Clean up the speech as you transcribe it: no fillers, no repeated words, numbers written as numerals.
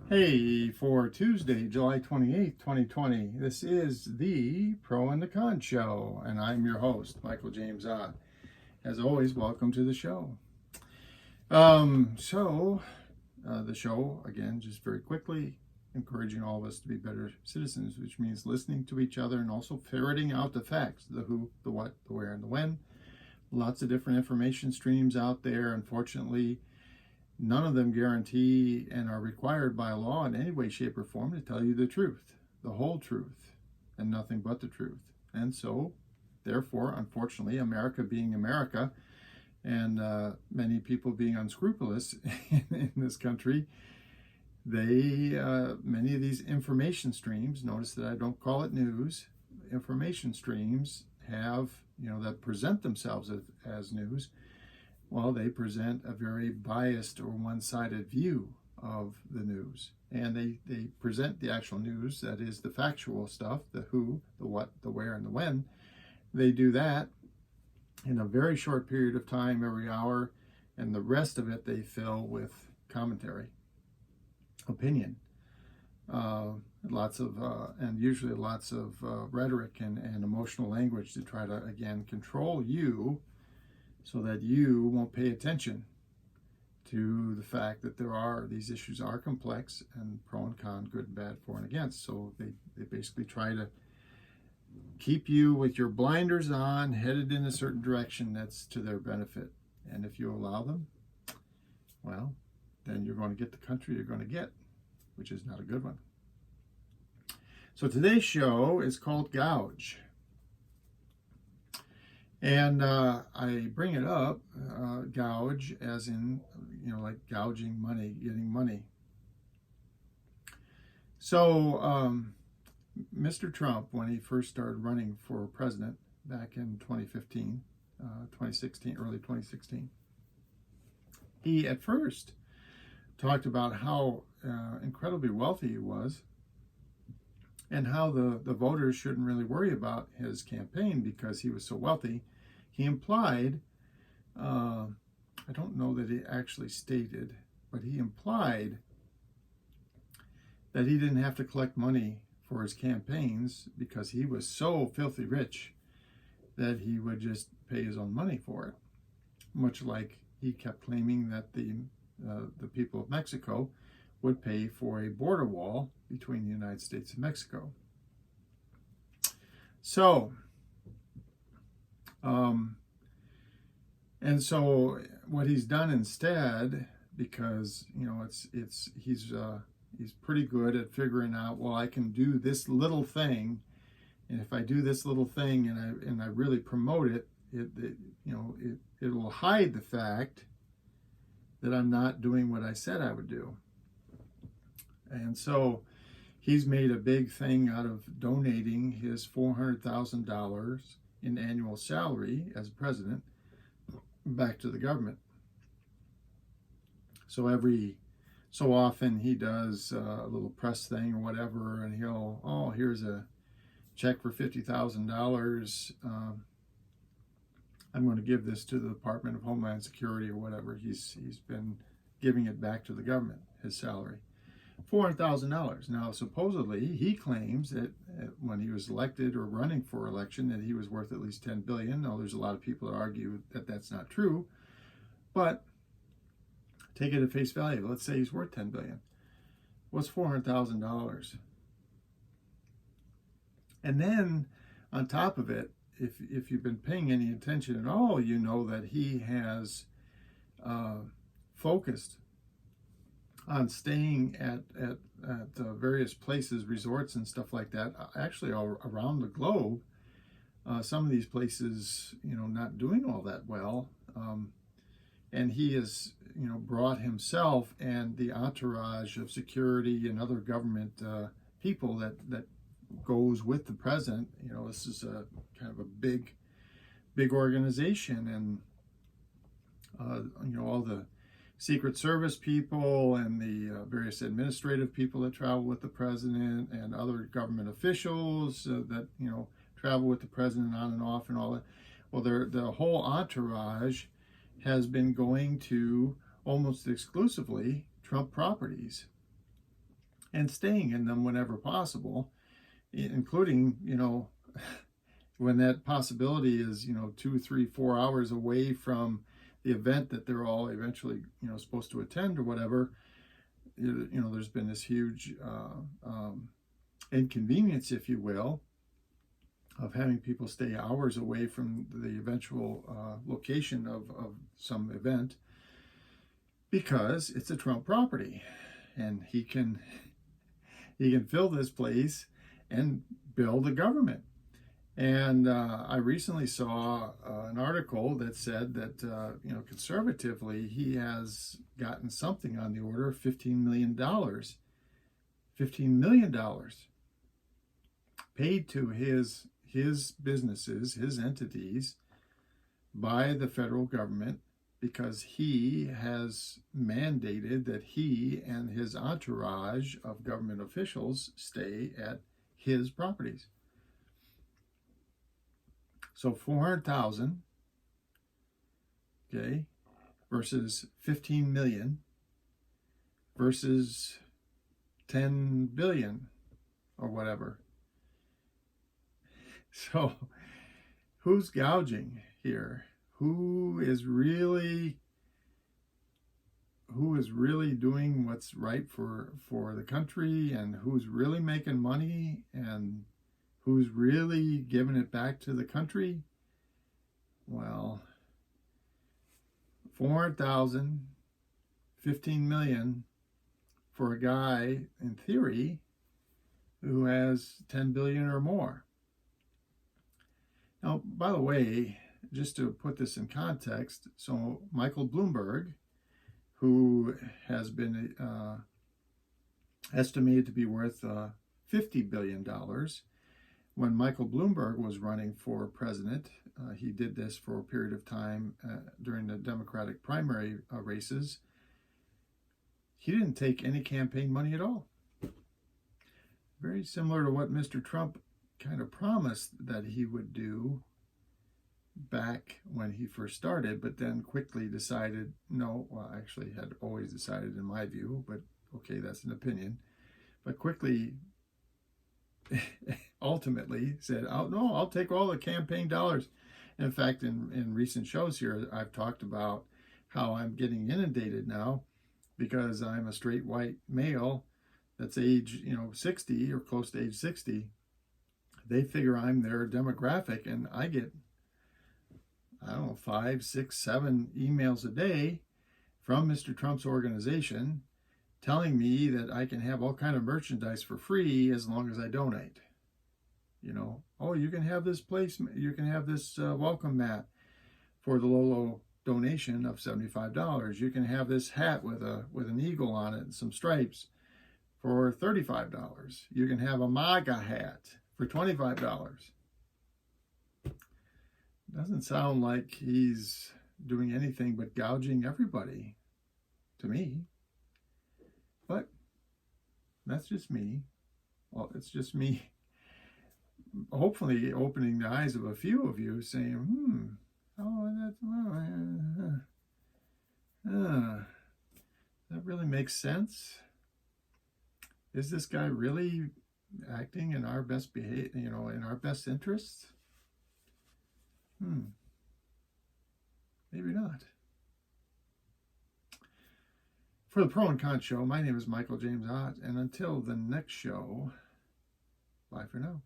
Hey, for Tuesday, July 28th, 2020, this is the Pro and the Con Show, and I'm your host, Michael James Ott. As always, welcome to the show. The show, again, just very quickly, encouraging all of us to be better citizens, which means listening to each other and also ferreting out the facts, the who, the what, the where, and the when. Lots of different information streams out there. Unfortunately, none of them guarantee and are required by law in any way, shape, or form to tell you the truth, the whole truth, and nothing but the truth. And so, therefore, unfortunately, America being America, and many people being unscrupulous in this country, many of these information streams, notice that I don't call it news, information streams have, that present themselves as news. Well, they present a very biased or one-sided view of the news. And they present the actual news, that is the factual stuff, the who, the what, the where, and the when. They do that in a very short period of time, every hour, and the rest of it they fill with commentary, opinion, and usually lots of rhetoric and emotional language to try to, again, control you, so that you won't pay attention to the fact that these issues are complex and pro and con, good and bad, for and against. So they basically try to keep you with your blinders on, headed in a certain direction that's to their benefit. And if you allow them, well, then you're going to get the country you're going to get, which is not a good one. So today's show is called GOUGE. And I bring it up, gouge, as in, like gouging money, getting money. So Mr. Trump, when he first started running for president back in 2015, 2016, early 2016, he at first talked about how incredibly wealthy he was and how the voters shouldn't really worry about his campaign because he was so wealthy. He implied, I don't know that he actually stated, but he implied that he didn't have to collect money for his campaigns because he was so filthy rich that he would just pay his own money for it. Much like he kept claiming that the people of Mexico would pay for a border wall between the United States and Mexico. So, and so what he's done instead, because he's pretty good at figuring out, well, I can do this little thing, and if I do this little thing and I really promote it, it will hide the fact that I'm not doing what I said I would do. And so he's made a big thing out of donating his $400,000 in annual salary as president back to the government. So every so often he does a little press thing or whatever, and here's a check for $50,000. I'm going to give this to the Department of Homeland Security or whatever. He's been giving it back to the government, his salary. $400,000. Now, supposedly, he claims that when he was elected or running for election that he was worth at least $10 billion. Now, there's a lot of people that argue that that's not true, but take it at face value. Let's say he's worth $10 billion. What's $400,000? And then, on top of it, if you've been paying any attention at all, you know that he has focused on staying at various places, resorts and stuff like that, actually all around the globe. Some of these places, not doing all that well. And he has, brought himself and the entourage of security and other government people that goes with the president. This is a kind of a big organization, and all the Secret Service people and the various administrative people that travel with the president and other government officials that travel with the president on and off and all that. Well, the whole entourage has been going to almost exclusively Trump properties. and staying in them whenever possible, including, when that possibility is, 2, 3, 4 hours away from the event that they're all eventually, supposed to attend or whatever. There's been this huge inconvenience, if you will, of having people stay hours away from the eventual location of some event, because it's a Trump property, and he can fill this place and build a government. And I recently saw an article that said that conservatively, he has gotten something on the order of $15 million. $15 million paid to his businesses, his entities, by the federal government, because he has mandated that he and his entourage of government officials stay at his properties. So 400,000, okay, versus 15 million versus 10 billion or whatever. So who's gouging here? Who is really doing what's right for the country, and who's really making money, and who's really giving it back to the country? Well, 400,000, 15 million for a guy, in theory, who has 10 billion or more. Now, by the way, just to put this in context, so Michael Bloomberg, who has been estimated to be worth $50 billion, when Michael Bloomberg was running for president, he did this for a period of time during the Democratic primary races. He didn't take any campaign money at all. Very similar to what Mr. Trump kind of promised that he would do back when he first started, but then quickly decided, no, well, actually had always decided, in my view, but okay, that's an opinion, but quickly ultimately said, oh no, I'll take all the campaign dollars. In fact, in recent shows here, I've talked about how I'm getting inundated now because I'm a straight white male that's age 60 or close to age 60. They figure I'm their demographic, and I get, I don't know, 5, 6, 7 emails a day from Mr. Trump's organization telling me that I can have all kind of merchandise for free as long as I donate. Oh, you can have this place, you can have this welcome mat for the low donation of $75. You can have this hat with an eagle on it and some stripes for $35. You can have a MAGA hat for $25. Doesn't sound like he's doing anything but gouging everybody to me. But that's just me. Well, it's just me hopefully opening the eyes of a few of you, saying, that really makes sense. Is this guy really acting in our best behavior, in our best interests? Maybe not. For the Pro and Con Show, my name is Michael James Ott, and until the next show, bye for now.